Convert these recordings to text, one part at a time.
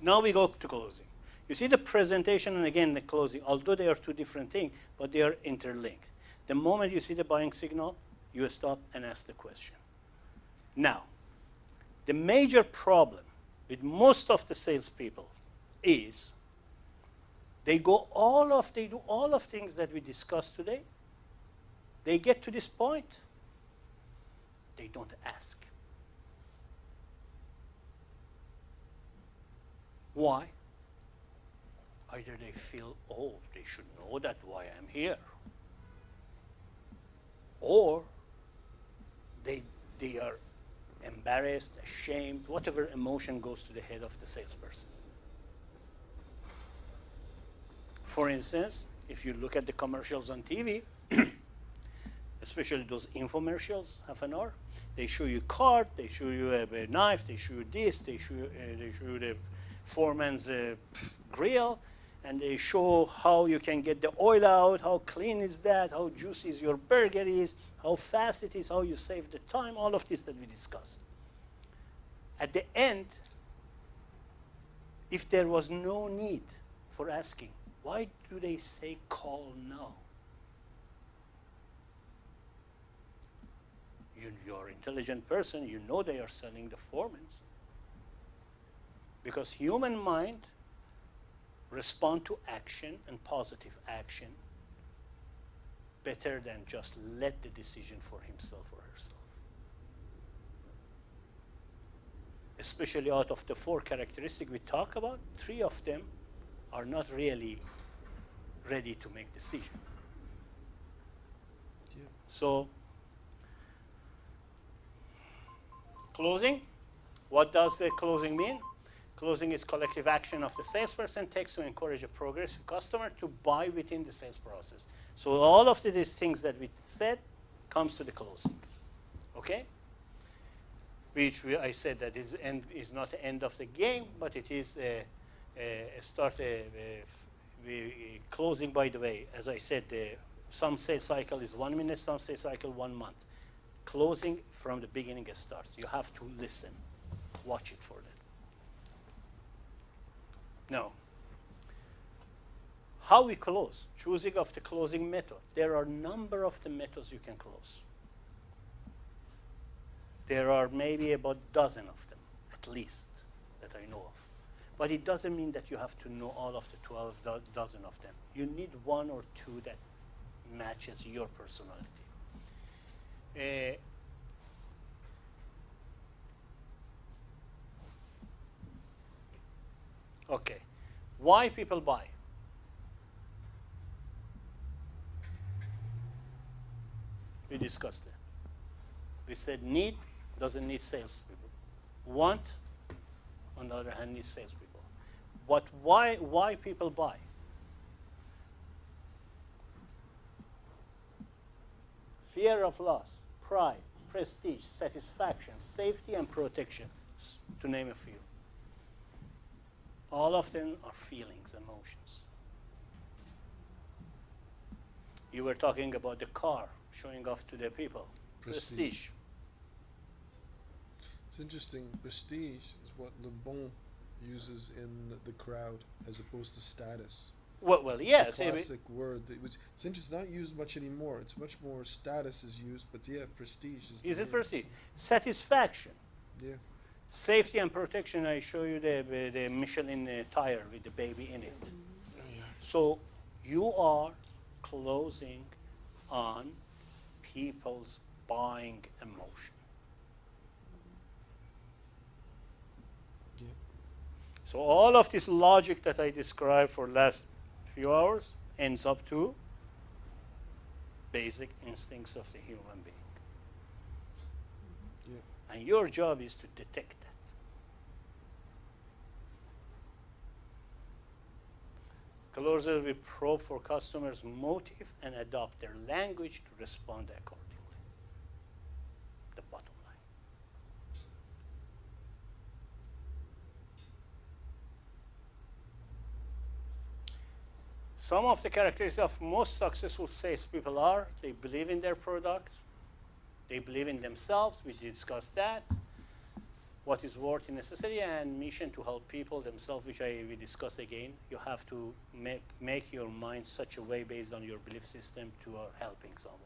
Now we go to closing. You see the presentation and again the closing, although they are two different things, but they are interlinked. The moment you see the buying signal, you stop and ask the question. Now, the major problem with most of the salespeople is they do all of things that we discussed today. They get to this point, they don't ask. Why? Either they feel, oh, they should know that why I'm here. Or they are embarrassed, ashamed, whatever emotion goes to the head of the salesperson. For instance, if you look at the commercials on TV, especially those infomercials, half an hour, they show you a card, they show you a knife, they show you this, they show you the foreman's grill, and they show how you can get the oil out, how clean is that, how juicy is your burger is, how fast it is, how you save the time, all of this that we discussed. At the end, if there was no need for asking, why do they say call now? You're an intelligent person, you know they are selling the foremans. Because human mind respond to action and positive action better than just let the decision for himself or herself. Especially out of the 4 characteristics we talk about, 3 of them are not really ready to make decision. Yeah. So, closing, what does the closing mean? Closing is collective action of the salesperson takes to encourage a progressive customer to buy within the sales process. So all of these things that we said comes to the closing, okay? Which I said that is not the end of the game, but it is a closing, by the way. As I said, some sales cycle is 1 minute, some sales cycle 1 month. Closing from the beginning it starts. You have to listen, watch it for that. Now, how we close? Choosing of the closing method. There are a number of the methods you can close. There are maybe about a dozen of them, at least, that I know of. But it doesn't mean that you have to know all of the 12 dozen of them. You need 1 or 2 that matches your personality. Okay, why people buy? We discussed that. We said need doesn't need salespeople. Want, on the other hand, needs salespeople. But why people buy? Fear of loss, pride, prestige, satisfaction, safety, and protection, to name a few. All of them are feelings, emotions. You were talking about the car, showing off to the people. Prestige. It's interesting. Prestige is what Le Bon uses in the crowd as opposed to status. Well, yes. It's a classic word. It's interesting. It's not used much anymore. It's much more status is used, but yeah, prestige is. Is it prestige? Satisfaction. Yeah. Safety and protection. I show you the Michelin tire with the baby in it. Oh, yeah. So you are closing on people's buying emotion. Yeah. So all of this logic that I described for last few hours ends up to basic instincts of the human being. Yeah. And your job is to detect that. Closer we probe for customers' motive and adopt their language to respond accordingly. The bottom line. Some of the characteristics of most successful salespeople are they believe in their product, they believe in themselves, we discussed that. what is worth necessary and mission to help people themselves, which we discussed again. You have to make your mind such a way based on your belief system to helping someone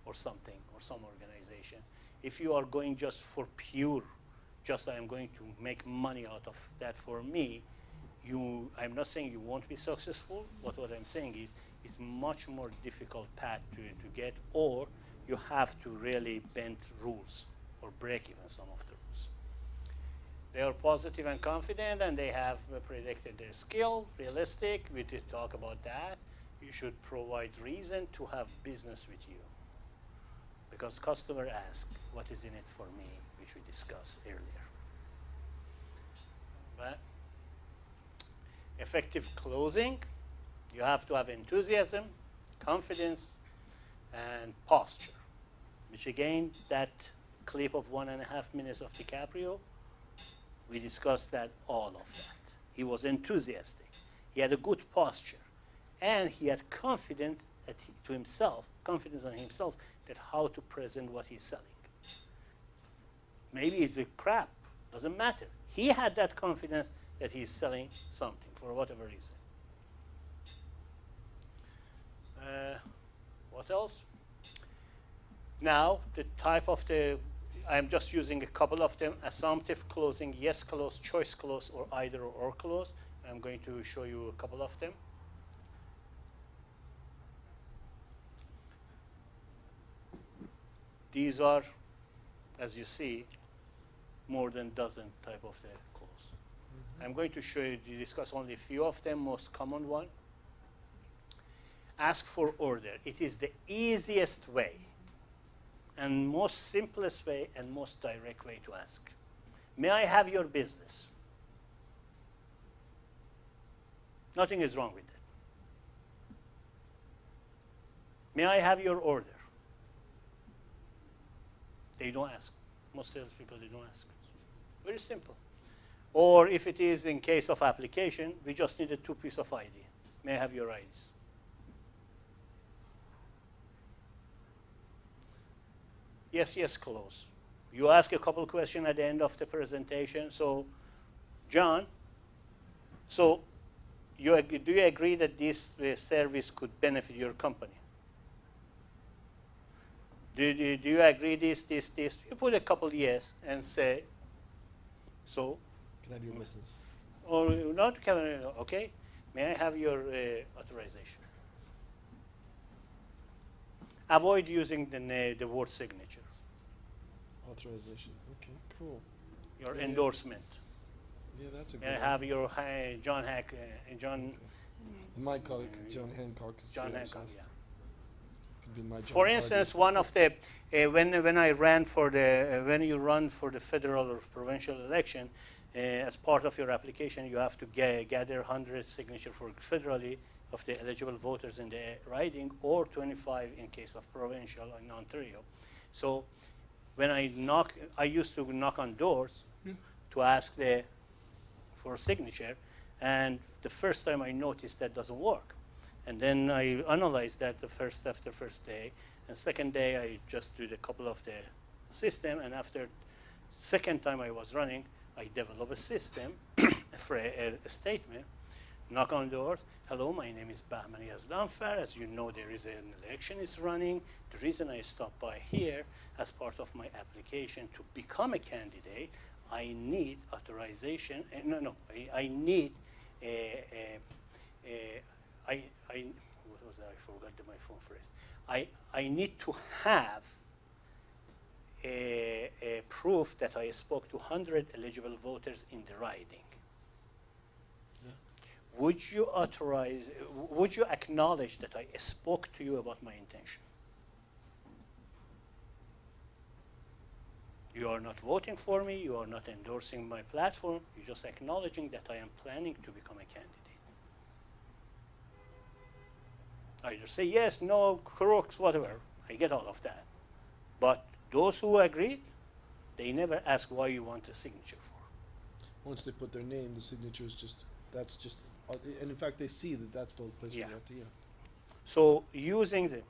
or something or some organization. If you are going just for pure, just I am going to make money out of that for me, I'm not saying you won't be successful, but what I'm saying is it's much more difficult path to get, or you have to really bend rules or break even some of the rules. They are positive and confident, and they have predicted their skill, realistic. We did talk about that. You should provide reason to have business with you. Because customer asks, what is in it for me, which we discussed earlier. But effective closing, you have to have enthusiasm, confidence, and posture, which again, that clip of 1.5 minutes of DiCaprio, we discussed that, all of that. He was enthusiastic. He had a good posture. And he had confidence on himself, that how to present what he's selling. Maybe it's a crap, doesn't matter. He had that confidence that he's selling something for whatever reason. What else? Now, the type of I'm just using a couple of them: assumptive closing, yes close, choice close, or either or close. I'm going to show you a couple of them. These are, as you see, more than a dozen type of the close. I'm going to show you, discuss only a few of them, most common one. Ask for order. It is the easiest way and most simplest way and most direct way to ask. May I have your business? Nothing is wrong with it. May I have your order? They don't ask. Most salespeople, they don't ask. Very simple. Or if it is in case of application, we just needed 2 pieces of ID. May I have your IDs? Yes, yes, close. You ask a couple questions at the end of the presentation. So, John, do you agree that this service could benefit your company? Do you agree this? You put a couple yes and say, so. Can I have your business? Or not, okay. May I have your authorization? Avoid using the word signature. Authorization. Okay, cool. Your endorsement. Yeah, that's a good May I one. have your John Hack, John. Okay. My colleague, John Hancock. John Hancock, yeah. Could be my John For instance, Hardy. one of the when I ran for the when you run for the federal or provincial election, as part of your application, you have to gather 100 signatures for federally of the eligible voters in the riding, or 25 in case of provincial in Ontario. So when I used to knock on doors to ask for a signature, and the first time I noticed that doesn't work. And then I analyzed that after first day, and second day I just did a couple of the system, and after second time I was running, I developed a system for a statement, knock on doors. Hello, my name is Bahman Yazdanfar. As you know, there is an election is running. The reason I stopped by here as part of my application to become a candidate, I need authorization. I need what was that? I forgot my phone first. I need to have a proof that I spoke to 100 eligible voters in the riding. Yeah. Would you acknowledge that I spoke to you about my intention? You are not voting for me, you are not endorsing my platform, you're just acknowledging that I am planning to become a candidate. Either say yes, no, crooks, whatever. I get all of that. But those who agreed, they never ask why you want a signature for. Once they put their name, the signature is that's just, and in fact they see that that's the place Yeah. for that. Yeah. So using the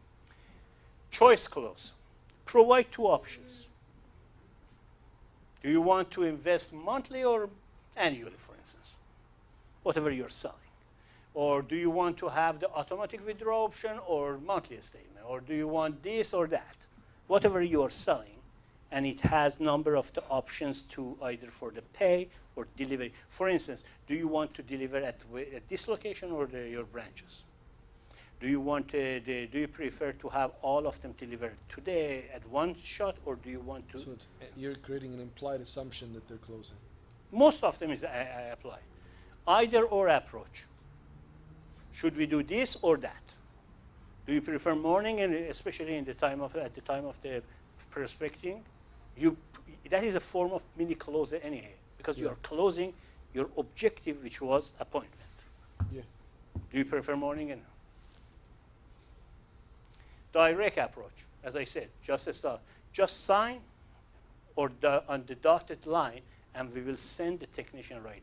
choice clause, provide 2 options. Do you want to invest monthly or annually, for instance? Whatever you're selling. Or do you want to have the automatic withdrawal option or monthly statement? Or do you want this or that? Whatever you are selling, and it has number of the options to either for the pay or delivery. For instance, do you want to deliver at this location or your branches? Do you want do you prefer to have all of them delivered today at one shot, or do you want to? So it's, you're creating an implied assumption that they're closing. Most of them is I apply. Either or approach. Should we do this or that? Do you prefer morning, and especially in the time of at the time of the prospecting? That is a form of mini close anyhow, because you are closing your objective, which was appointment. Yeah. Do you prefer morning and direct approach? As I said, just sign or on the dotted line, and we will send the technician right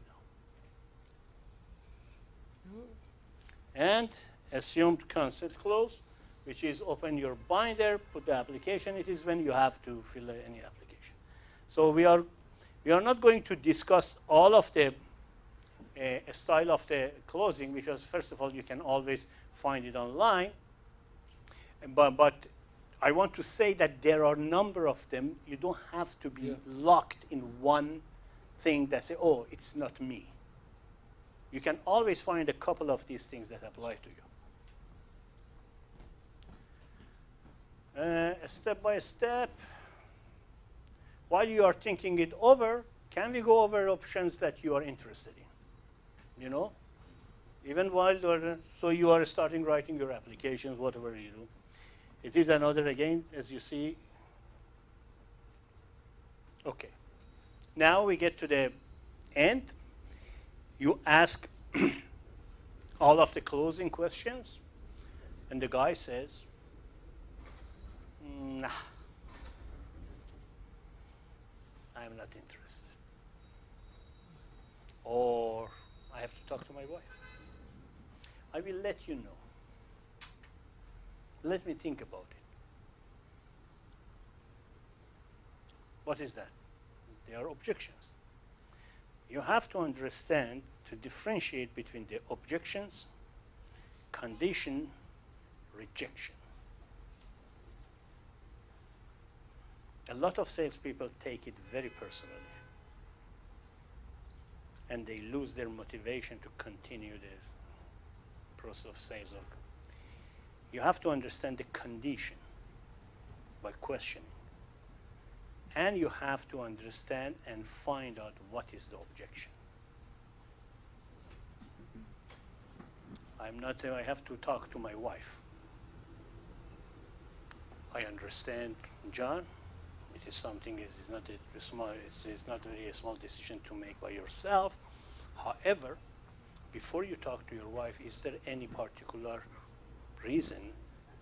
now. And assumed consent clause, which is open your binder, put the application. It is when you have to fill any application. So we are not going to discuss all of the style of the closing, because first of all, you can always find it online. But I want to say that there are a number of them. You don't have to be locked in one thing that say, oh, it's not me. You can always find a couple of these things that apply to you. Step by step, while you are thinking it over, can we go over options that you are interested in? You know, even while so you are starting writing your applications, whatever you do. It is another, again, as you see. Okay. Now we get to the end. You ask all of the closing questions, and the guy says, nah, I'm not interested. Or I have to talk to my wife. I will let you know. Let me think about it. What is that? They are objections. You have to understand to differentiate between the objections, condition, rejection. A lot of salespeople take it very personally, and they lose their motivation to continue the process of sales. You have to understand the condition by questioning. And you have to understand and find out what is the objection. I have to talk to my wife. I understand, John, it is something, it is not a small, it's not really a small decision to make by yourself. However, before you talk to your wife, is there any particular reason,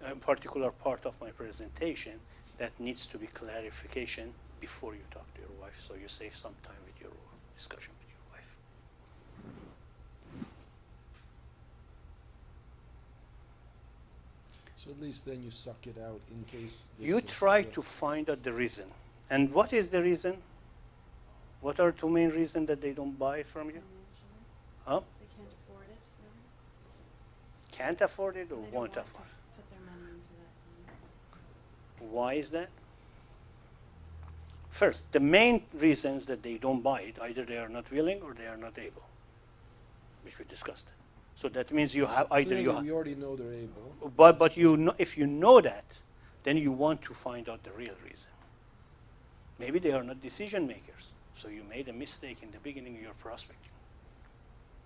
a particular part of my presentation that needs to be clarification before you talk to your wife, so you save some time with your discussion with your wife. So at least then you suck it out in case. You try to find out the reason. And what is the reason? What are two main reasons that they don't buy from you? Huh? They can't afford it, really. Can't afford it or They don't won't want afford to put their money into that thing. Why is that? First, the main reasons that they don't buy it, either they are not willing or they are not able, which we discussed. So that means you have either Clearly, you have, we already know they're able. but you know, if you know that, then you want to find out the real reason. Maybe they are not decision makers, so you made a mistake in the beginning of your prospecting.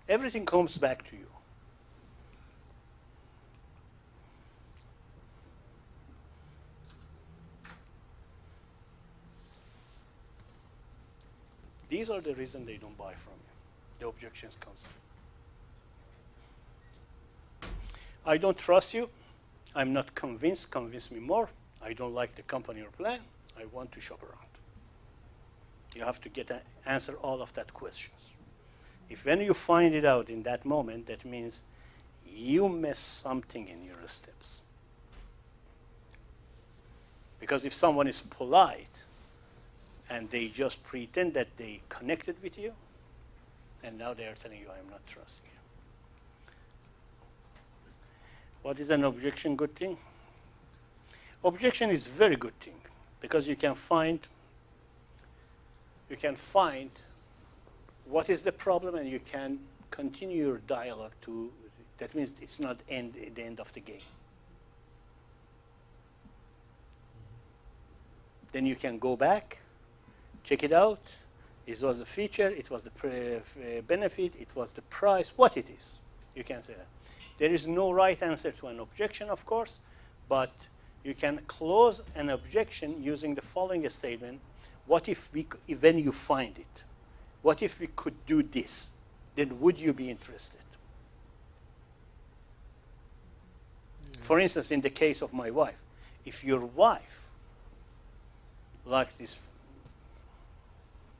Everything comes back to you. These are the reasons they don't buy from you. The objections comes in. I don't trust you. I'm not convinced. Convince me more. I don't like the company or plan. I want to shop around. You have to answer all of that questions. If when you find it out in that moment, that means you missed something in your steps. Because if someone is polite and they just pretend that they connected with you, and now they are telling you, I'm not trusting you. What is an objection good thing? Objection is very good thing because you can find what is the problem, and you can continue your dialogue to, that means it's not the end of the game. Then you can go back, check it out. It was the feature, it was the benefit, it was the price, what it is. You can say that. There is no right answer to an objection, of course, but you can close an objection using the following statement. What if when you find it, what if we could do this? Then would you be interested? For instance, in the case of my wife, if your wife likes this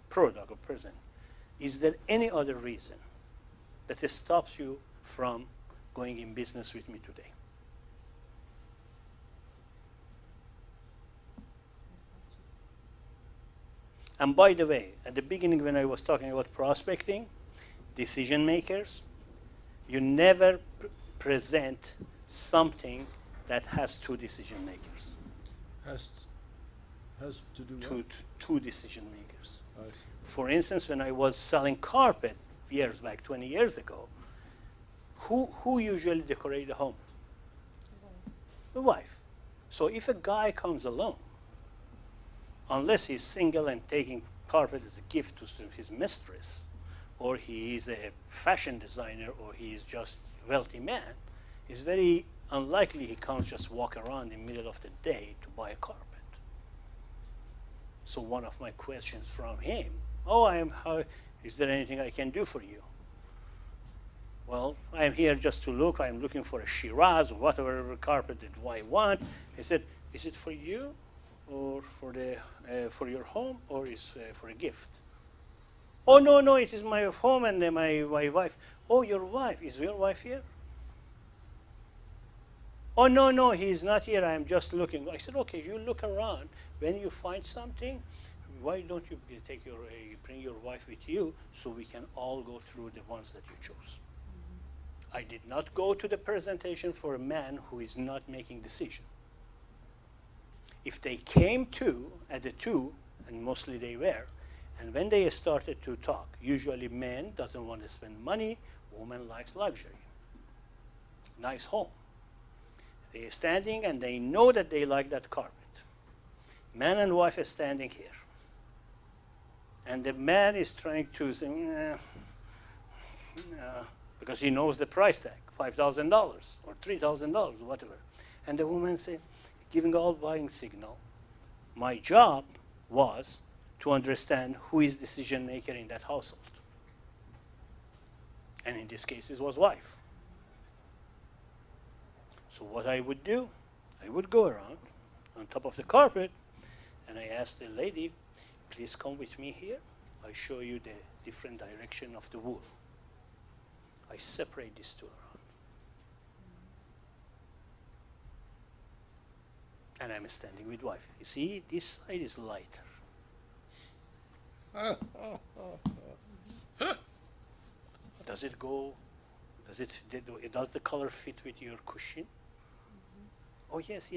product or person, is there any other reason that it stops you from going in business with me today? And by the way, at the beginning when I was talking about prospecting, decision makers, you never present something that has two decision makers. Has to do Two, what? two decision makers. I see. For instance, when I was selling carpet years back, 20 years ago, who usually decorate the home? The wife. So if a guy comes along, unless he's single and taking carpet as a gift to his mistress, or he is a fashion designer, or he is just a wealthy man, it's very unlikely he can't just walk around in the middle of the day to buy a carpet. So one of my questions from him, is there anything I can do for you? Well, I'm here just to look. I'm looking for a Shiraz or whatever carpet that I want. He said, is it for you or for your home, or is for a gift? Oh, no, it is my home and my wife. Oh, your wife. Is your wife here? Oh, no, he's not here. I'm just looking. I said, okay, you look around. When you find something, why don't you bring your wife with you so we can all go through the ones that you chose? I did not go to the presentation for a man who is not making decision. If they came at the two, and mostly they were, and when they started to talk, usually men doesn't want to spend money, woman likes luxury. Nice home. They're standing and they know that they like that carpet. Man and wife are standing here. And the man is trying to say, nah, because he knows the price tag, $5,000 or $3,000, whatever. And the woman said, giving all buying signal, my job was to understand who is decision maker in that household. And in this case, it was wife. So what I would do, I would go around on top of the carpet, and I asked the lady, please come with me here. I show you the different direction of the wool. I separate these two around. And I'm standing with wife. You see, this side is lighter. Does it go, does the color fit with your cushion? Oh, yes,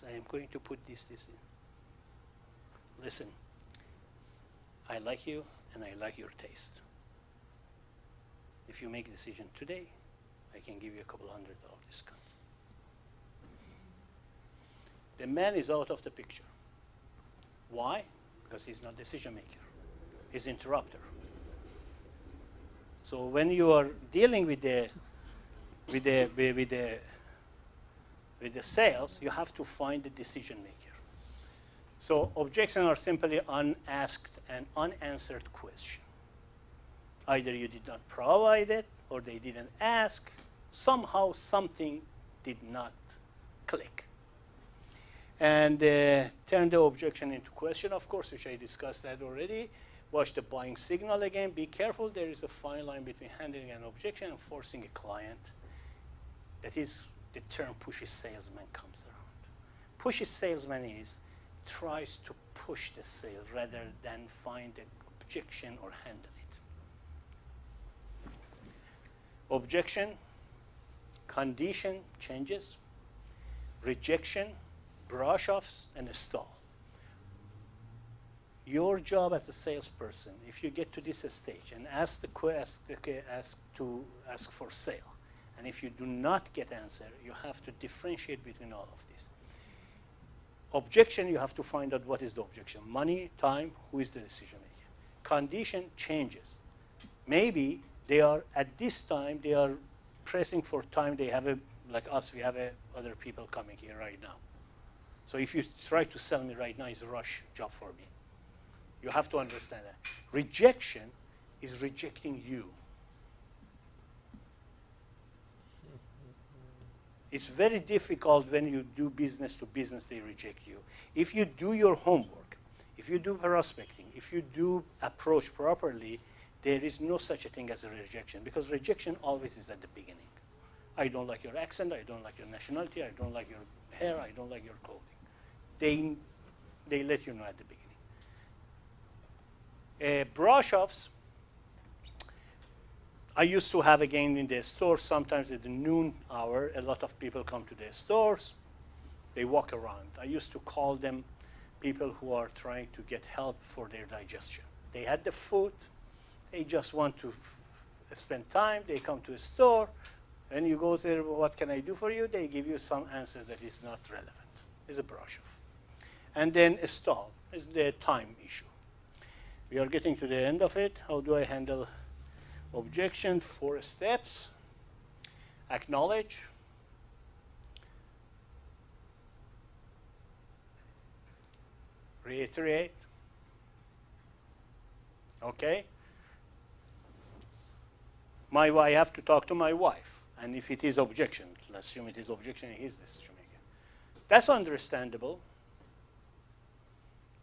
I am going to put this in. Listen, I like you and I like your taste. If you make a decision today, I can give you a couple $100 discount. The man is out of the picture. Why? Because he's not decision maker. He's interrupter. So when you are dealing with the sales, you have to find the decision maker. So objections are simply unasked and unanswered question. Either you did not provide it, or they didn't ask. Somehow something did not click. And turn the objection into question, of course, which I discussed that already. Watch the buying signal again. Be careful. There is a fine line between handling an objection and forcing a client. That is the term pushy salesman comes around. Pushy salesman is tries to push the sale rather than find an objection or handle it. Objection, condition changes, rejection, brush offs, and a stall. Your job as a salesperson, if you get to this stage and ask for sale, and if you do not get answer, you have to differentiate between all of this. Objection, you have to find out what is the objection. Money, time, who is the decision maker. Condition changes. Maybe they are, at this time, they are pressing for time. They have like us, we have other people coming here right now. So if you try to sell me right now, it's a rush job for me. You have to understand that. Rejection is rejecting you. It's very difficult when you do business to business, they reject you. If you do your homework, if you do prospecting, if you do approach properly, there is no such a thing as a rejection, because rejection always is at the beginning. I don't like your accent, I don't like your nationality, I don't like your hair, I don't like your clothing. They let you know at the beginning. Brush-offs, I used to have again in the store, sometimes at the noon hour, a lot of people come to the stores, they walk around. I used to call them people who are trying to get help for their digestion. They had the food, they just want to spend time, they come to a store, and you go there, what can I do for you? They give you some answer that is not relevant. It's a brush-off. And then a stall is the time issue. We are getting to the end of it. How do I handle objection? 4 steps. Acknowledge. Reiterate. Okay? I have to talk to my wife. And if it is objection, let's assume it is objection, he is decision maker. That's understandable.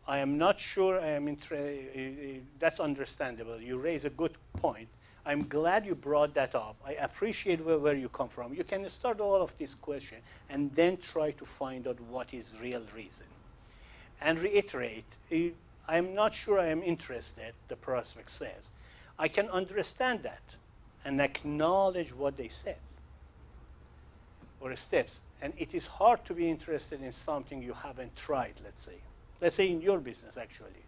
I am not sure I am that's understandable. You raise a good point. I'm glad you brought that up. I appreciate where you come from. You can start all of this question and then try to find out what is real reason. And reiterate, I'm not sure I am interested, the prospect says. I can understand that and acknowledge what they said or steps. And it is hard to be interested in something you haven't tried, let's say. Let's say in your business, actually.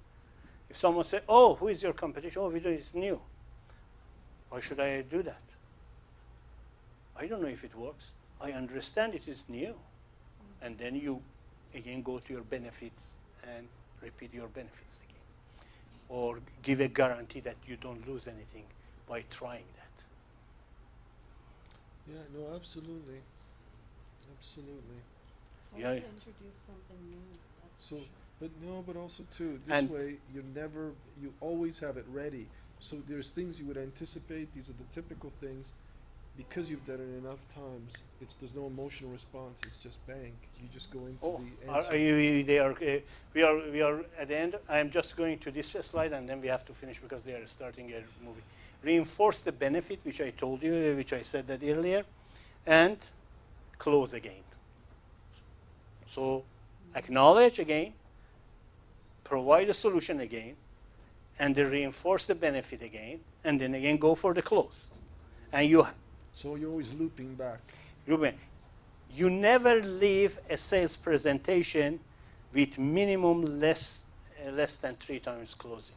If someone said, oh, who is your competition? Oh, we do it's new. Why should I do that? I don't know if it works. I understand it is new. And then you, again, go to your benefits and repeat your benefits again. Or give a guarantee that you don't lose anything by trying that. Yeah, no, absolutely. Absolutely. It's hard Yeah. to introduce something new. That's So, for sure. but also too, this And- way you always have it ready. So there's things you would anticipate. These are the typical things. Because you've done it enough times, there's no emotional response. It's just bang. You just go into Oh, the answer. we are at the end. I am just going to this slide, and then we have to finish because they are starting a movie. Reinforce the benefit, which I told you, which I said that earlier, and close again. So acknowledge again, provide a solution again, and then reinforce the benefit again, and then again go for the close. And So you're always looping back. Ruben, you never leave a sales presentation with minimum less than 3 times closing.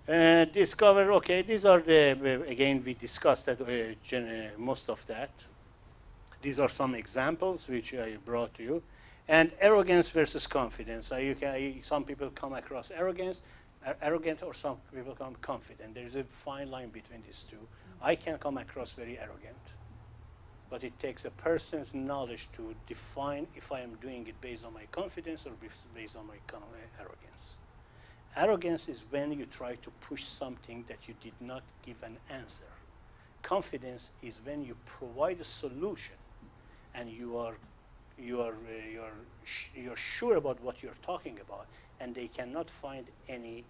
Discover, okay, these are the, again, we discussed that, most of that. These are some examples which I brought to you. And arrogance versus confidence. Some people come across arrogant, or some people come confident. There's a fine line between these two. I can come across very arrogant, but it takes a person's knowledge to define if I am doing it based on my confidence or based on my arrogance. Arrogance is when you try to push something that you did not give an answer. Confidence is when you provide a solution and you're sure about what you're talking about, and they cannot find any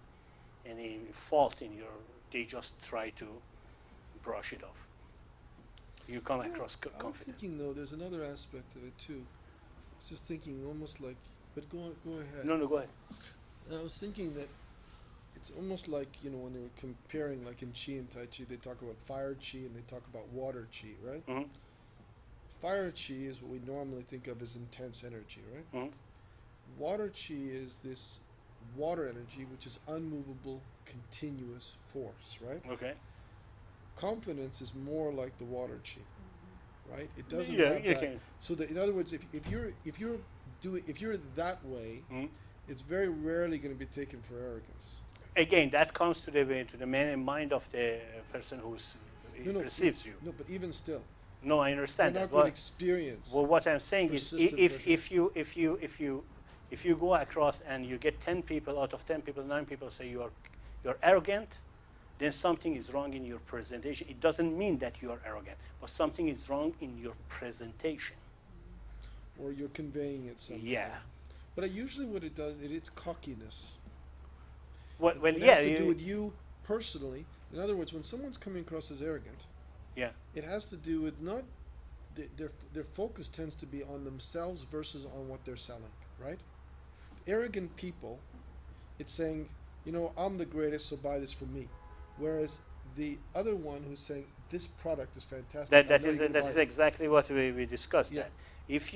fault in they just try to brush it off. You come across I was confidence. thinking though, there's another aspect of it too. was just thinking almost like, but go ahead. No, go ahead. And I was thinking that it's almost like, when they were comparing, like in Chi and Tai Chi, they talk about fire Chi and they talk about water Chi, right? Mhm. Fire Chi is what we normally think of as intense energy, right? Mhm. Water Chi is this water energy, which is unmovable, continuous force, right? Okay. Confidence is more like the water Chi, right? It doesn't Yeah, have you that. can. So that, in other words, if you're that way, Mhm. it's very rarely going to be taken for arrogance. Again, that comes to the mind of the person who perceives you. No, but even still, No, I they're understand not that. going to experience. Well, what I'm saying is, persistent if you go across and you get 10 people out of 10 people, 9 people say you're arrogant, then something is wrong in your presentation. It doesn't mean that you are arrogant, but something is wrong in your presentation. Or you're conveying it somehow. Yeah. But usually what it does, it's cockiness. Well, It yeah. has to do with you personally. In other words, when someone's coming across as arrogant, Yeah. it has to do with not their focus tends to be on themselves versus on what they're selling, right? Arrogant people, it's saying, I'm the greatest, so buy this from me. Whereas the other one who's saying, this product is fantastic. That is exactly what we discussed. Yeah. That if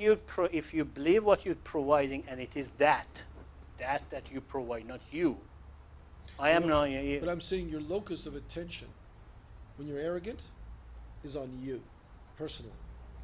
you believe what you're providing and it is that you provide, not you. I am not. But I'm saying your locus of attention, when you're arrogant, is on you, personally.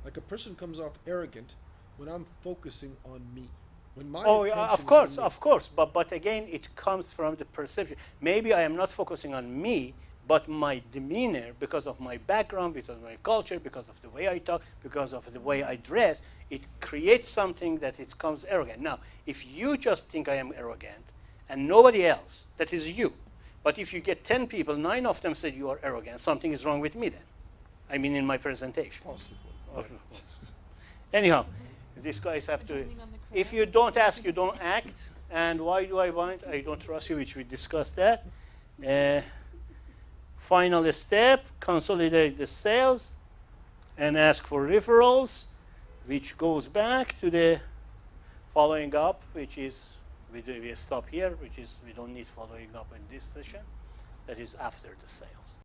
Like a person comes off arrogant when I'm focusing on me. When my Oh, yeah, attention is on me. of course. But again, it comes from the perception. Maybe I am not focusing on me, but my demeanor, because of my background, because of my culture, because of the way I talk, because of the way I dress, it creates something that it comes arrogant. Now, if you just think I am arrogant, and nobody else, that is you. But if you get 10 people, 9 of them said you are arrogant, something is wrong with me then. I mean, in my presentation. Possibly. Okay. Anyhow, these guys have to. Depending on the If crowd. you don't ask, you don't act. And why do I want? I don't trust you, which we discussed that. Final step: consolidate the sales and ask for referrals, which goes back to the following up, which is we stop here, which is we don't need following up in this session. That is after the sales.